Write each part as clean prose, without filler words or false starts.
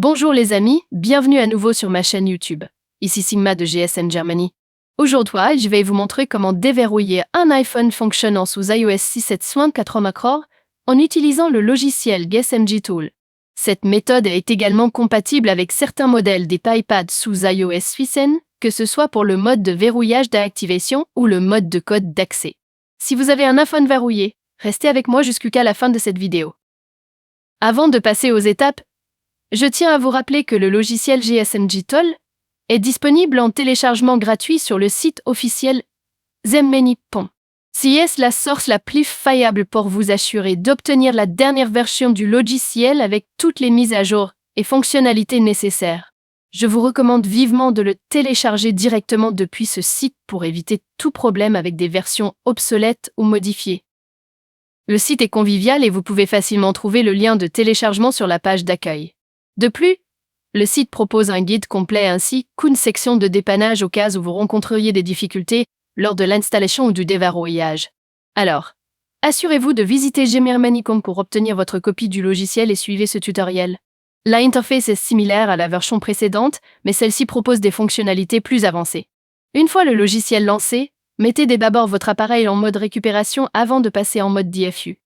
Bonjour les amis, bienvenue à nouveau sur ma chaîne YouTube. Ici Sigma de GSM Germany. Aujourd'hui, je vais vous montrer comment déverrouiller un iPhone fonctionnant sous iOS 6.7.4 macro en utilisant le logiciel GSMG Tool. Cette méthode est également compatible avec certains modèles des iPads sous iOS 8, que ce soit pour le mode de verrouillage d'activation ou le mode de code d'accès. Si vous avez un iPhone verrouillé, restez avec moi jusqu'à la fin de cette vidéo. Avant de passer aux étapes, je tiens à vous rappeler que le logiciel GSMG Tool est disponible en téléchargement gratuit sur le site officiel Zemany.com. C'est la source la plus fiable pour vous assurer d'obtenir la dernière version du logiciel avec toutes les mises à jour et fonctionnalités nécessaires. Je vous recommande vivement de le télécharger directement depuis ce site pour éviter tout problème avec des versions obsolètes ou modifiées. Le site est convivial et vous pouvez facilement trouver le lien de téléchargement sur la page d'accueil. De plus, le site propose un guide complet ainsi qu'une section de dépannage au cas où vous rencontreriez des difficultés lors de l'installation ou du déverrouillage. Alors, assurez-vous de visiter Germany.com pour obtenir votre copie du logiciel et suivez ce tutoriel. L'interface est similaire à la version précédente, mais celle-ci propose des fonctionnalités plus avancées. Une fois le logiciel lancé, mettez d'abord votre appareil en mode récupération avant de passer en mode DFU.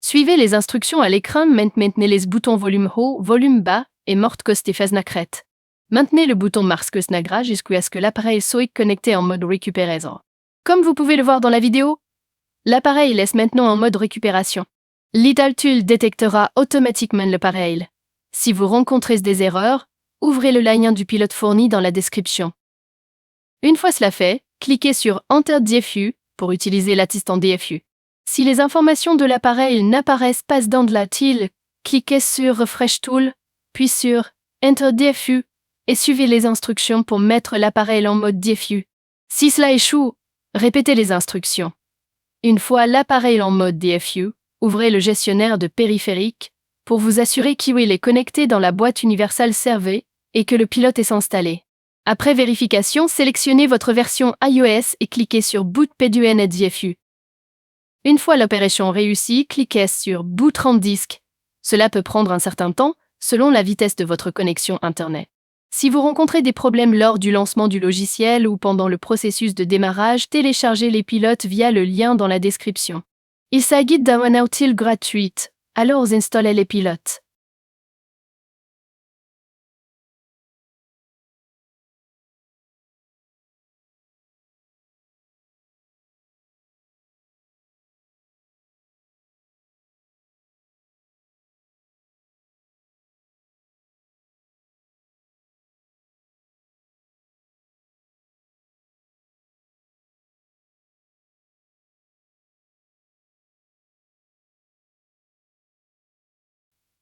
Suivez les instructions à l'écran, maintenez les boutons volume haut, volume bas et Mortkost-Fez-Nakret. Maintenez le bouton Marskos-Nagra jusqu'à ce que l'appareil soit connecté en mode récupération. Comme vous pouvez le voir dans la vidéo, l'appareil laisse maintenant en mode récupération. Lidl Tool détectera automatiquement l'appareil. Si vous rencontrez des erreurs, ouvrez le lien du pilote fourni dans la description. Une fois cela fait, cliquez sur Enter DFU pour utiliser l'assistant DFU. Si les informations de l'appareil n'apparaissent pas dans la TIL, cliquez sur Refresh Tool, puis sur Enter DFU et suivez les instructions pour mettre l'appareil en mode DFU. Si cela échoue, répétez les instructions. Une fois l'appareil en mode DFU, ouvrez le gestionnaire de périphériques pour vous assurer qu'il est connecté dans la boîte universelle servée et que le pilote est installé. Après vérification, sélectionnez votre version iOS et cliquez sur Boot PDUN et DFU. Une fois l'opération réussie, cliquez sur Boot en disque. Cela peut prendre un certain temps, selon la vitesse de votre connexion Internet. Si vous rencontrez des problèmes lors du lancement du logiciel ou pendant le processus de démarrage, téléchargez les pilotes via le lien dans la description. Il s'agit d'un outil gratuit, alors installez les pilotes.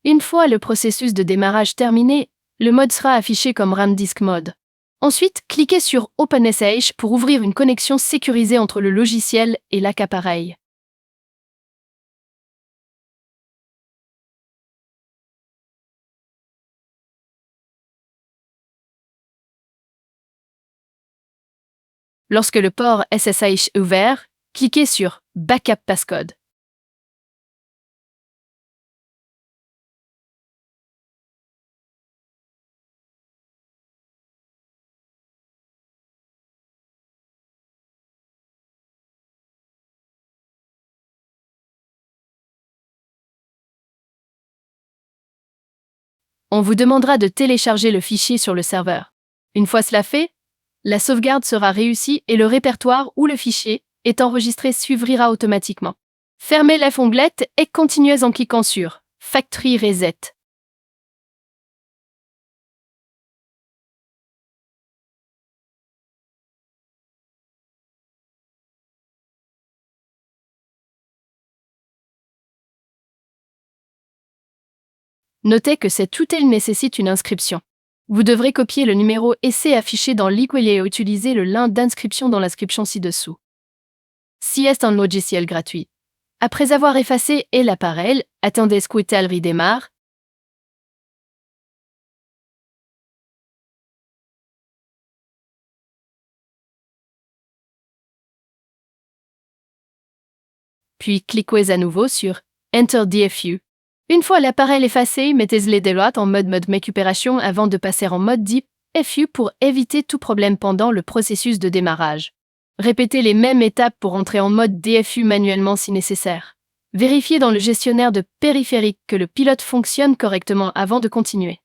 Une fois le processus de démarrage terminé, le mode sera affiché comme RAM Disk Mode. Ensuite, cliquez sur OpenSH pour ouvrir une connexion sécurisée entre le logiciel et l'appareil. Lorsque le port SSH est ouvert, cliquez sur Backup Passcode. On vous demandera de télécharger le fichier sur le serveur. Une fois cela fait, la sauvegarde sera réussie et le répertoire où le fichier est enregistré suivra automatiquement. Fermez la fonglette et continuez en cliquant sur Factory Reset. Notez que cet outil nécessite une inscription. Vous devrez copier le numéro essai affiché dans l'e-courrier et utiliser le lien d'inscription dans l'inscription ci-dessous. Si est un logiciel gratuit. Après avoir effacé l'appareil, attendez que l'outil redémarre. Puis cliquez à nouveau sur Enter DFU. Une fois l'appareil effacé, mettez-le droit en mode récupération avant de passer en mode DFU pour éviter tout problème pendant le processus de démarrage. Répétez les mêmes étapes pour entrer en mode DFU manuellement si nécessaire. Vérifiez dans le gestionnaire de périphériques que le pilote fonctionne correctement avant de continuer.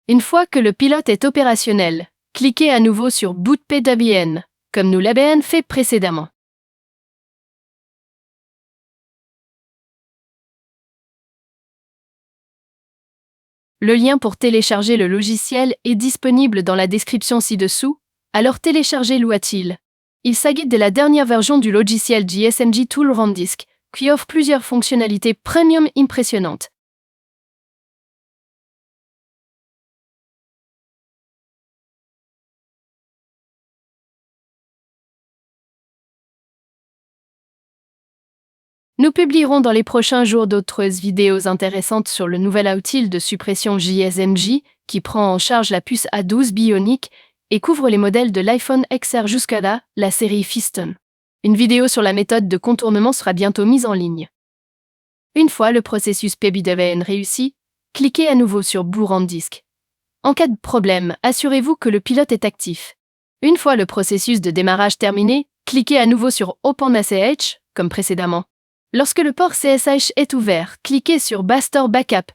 Une fois que le pilote est opérationnel, cliquez à nouveau sur Boot PWN, comme nous l'avons fait précédemment. Le lien pour télécharger le logiciel est disponible dans la description ci-dessous, alors téléchargez-le. Il s'agit de la dernière version du logiciel GSMG Tool Rendisk, qui offre plusieurs fonctionnalités premium impressionnantes. Nous publierons dans les prochains jours d'autres vidéos intéressantes sur le nouvel outil de suppression JSMJ qui prend en charge la puce A12 Bionic et couvre les modèles de l'iPhone XR jusqu'à là, la série Fiston. Une vidéo sur la méthode de contournement sera bientôt mise en ligne. Une fois le processus PBWN réussi, cliquez à nouveau sur Boot Rendisk. En cas de problème, assurez-vous que le pilote est actif. Une fois le processus de démarrage terminé, cliquez à nouveau sur Open ACH, comme précédemment. Lorsque le port CSH est ouvert, cliquez sur Restore Backup.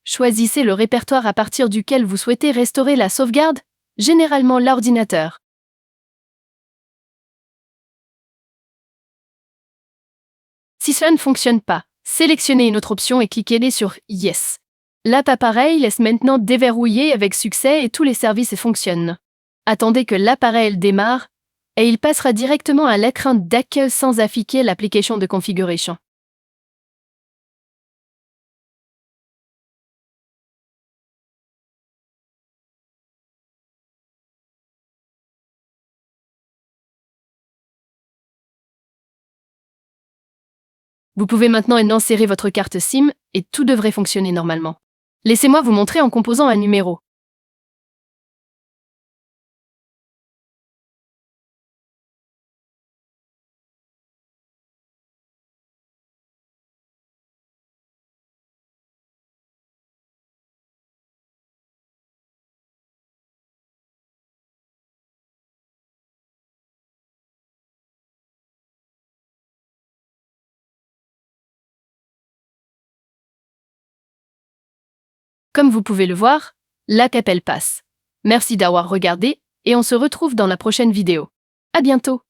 Choisissez le répertoire à partir duquel vous souhaitez restaurer la sauvegarde, généralement l'ordinateur. Si cela ne fonctionne pas, sélectionnez une autre option et cliquez sur Yes. L'app appareil laisse maintenant déverrouiller avec succès et tous les services fonctionnent. Attendez que l'appareil démarre et il passera directement à l'écran d'accueil sans afficher l'application de configuration. Vous pouvez maintenant insérer votre carte SIM et tout devrait fonctionner normalement. Laissez-moi vous montrer en composant un numéro. Comme vous pouvez le voir, l'appel passe. Merci d'avoir regardé et on se retrouve dans la prochaine vidéo. À bientôt!